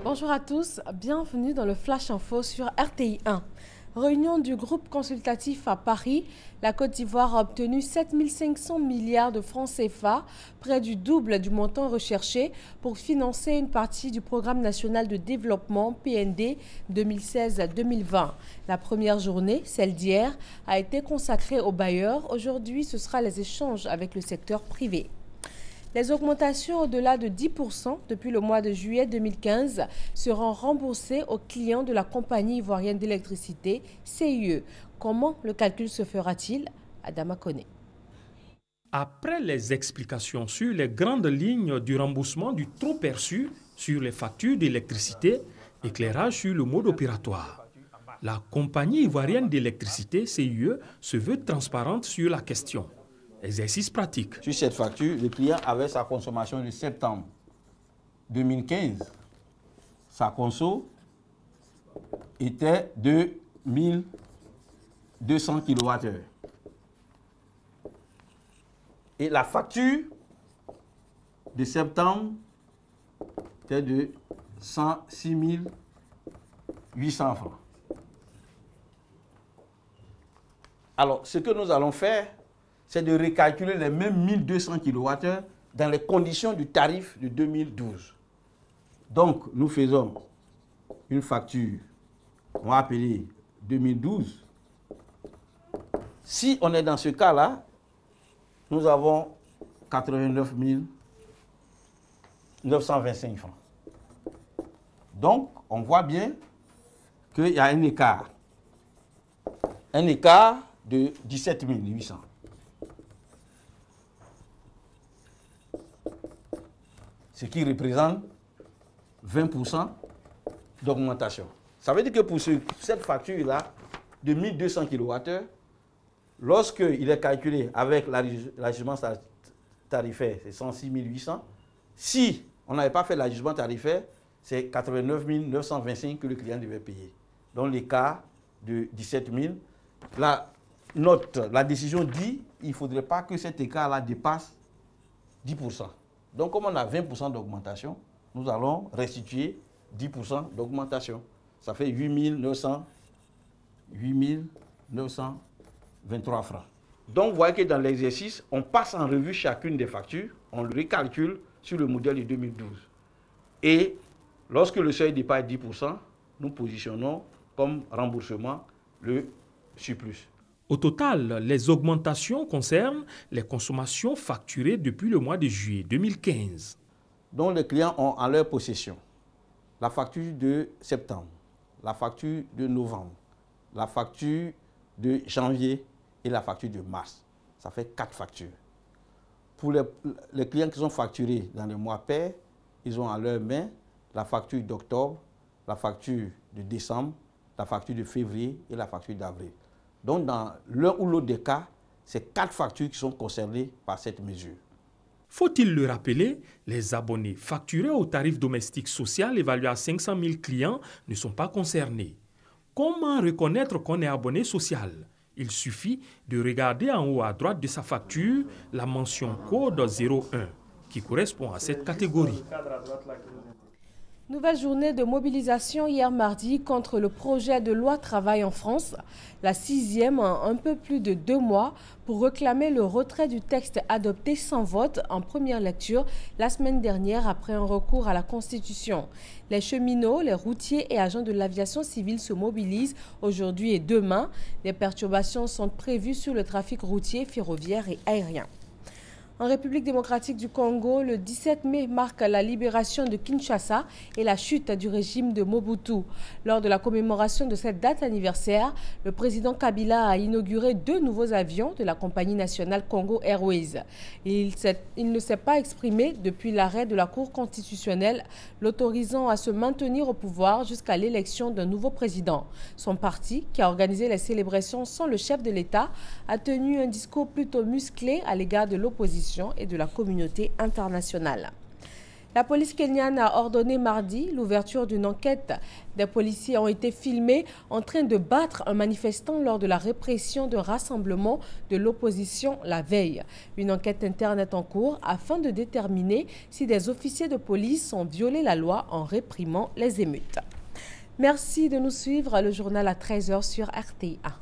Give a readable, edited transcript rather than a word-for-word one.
Bonjour à tous, bienvenue dans le Flash Info sur RTI 1. Réunion du groupe consultatif à Paris, la Côte d'Ivoire a obtenu 7 500 milliards de francs CFA, près du double du montant recherché pour financer une partie du Programme national de développement PND 2016-2020. La première journée, celle d'hier, a été consacrée aux bailleurs. Aujourd'hui, ce sera les échanges avec le secteur privé. Les augmentations au-delà de 10% depuis le mois de juillet 2015 seront remboursées aux clients de la compagnie ivoirienne d'électricité, CIE. Comment le calcul se fera-t-il? Adama Koné. Après les explications sur les grandes lignes du remboursement du trop perçu sur les factures d'électricité, éclairage sur le mode opératoire. La compagnie ivoirienne d'électricité, CIE, se veut transparente sur la question. Exercice pratique. Sur cette facture, le client avait sa consommation de septembre 2015. Sa conso était de 1200 kWh. Et la facture de septembre était de 106 800 francs. Alors, ce que nous allons faire, c'est de recalculer les mêmes 1200 kWh dans les conditions du tarif de 2012. Donc, nous faisons une facture, on va appeler 2012. Si on est dans ce cas-là, nous avons 89 925 francs. Donc, on voit bien qu'il y a un écart de 17 800. Ce qui représente 20% d'augmentation. Ça veut dire que pour cette facture-là, de 1200 kWh, lorsqu'il est calculé avec l'ajustement tarifaire, c'est 106 800. Si on n'avait pas fait l'ajustement tarifaire, c'est 89 925 que le client devait payer. Donc l'écart de 17 000. La décision dit qu'il ne faudrait pas que cet écart-là dépasse 10%. Donc, comme on a 20% d'augmentation, nous allons restituer 10% d'augmentation. Ça fait 8 923 francs. Donc, vous voyez que dans l'exercice, on passe en revue chacune des factures, on le recalcule sur le modèle de 2012. Et lorsque le seuil dépasse 10%, nous positionnons comme remboursement le surplus. Au total, les augmentations concernent les consommations facturées depuis le mois de juillet 2015. Donc les clients ont en leur possession la facture de septembre, la facture de novembre, la facture de janvier et la facture de mars. Ça fait 4 factures. Pour les clients qui sont facturés dans le mois pair, ils ont en leur main la facture d'octobre, la facture de décembre, la facture de février et la facture d'avril. Donc, dans l'un ou l'autre des cas, c'est 4 factures qui sont concernées par cette mesure. Faut-il le rappeler, les abonnés facturés au tarif domestique social évalué à 500 000 clients ne sont pas concernés. Comment reconnaître qu'on est abonné social? Il suffit de regarder en haut à droite de sa facture la mention code 01 qui correspond à cette catégorie. Nouvelle journée de mobilisation hier mardi contre le projet de loi travail en France, la 6e en un peu plus de 2 mois pour réclamer le retrait du texte adopté sans vote en première lecture la semaine dernière après un recours à la Constitution. Les cheminots, les routiers et agents de l'aviation civile se mobilisent aujourd'hui et demain. Les perturbations sont prévues sur le trafic routier, ferroviaire et aérien. En République démocratique du Congo, le 17 mai marque la libération de Kinshasa et la chute du régime de Mobutu. Lors de la commémoration de cette date anniversaire, le président Kabila a inauguré 2 nouveaux avions de la compagnie nationale Congo Airways. Il ne s'est pas exprimé depuis l'arrêt de la Cour constitutionnelle l'autorisant à se maintenir au pouvoir jusqu'à l'élection d'un nouveau président. Son parti, qui a organisé les célébrations sans le chef de l'État, a tenu un discours plutôt musclé à l'égard de l'opposition et de la communauté internationale. La police kenyane a ordonné mardi l'ouverture d'une enquête. Des policiers ont été filmés en train de battre un manifestant lors de la répression de rassemblement de l'opposition la veille. Une enquête interne est en cours afin de déterminer si des officiers de police ont violé la loi en réprimant les émeutes. Merci de nous suivre. Le journal à 13h sur RTA.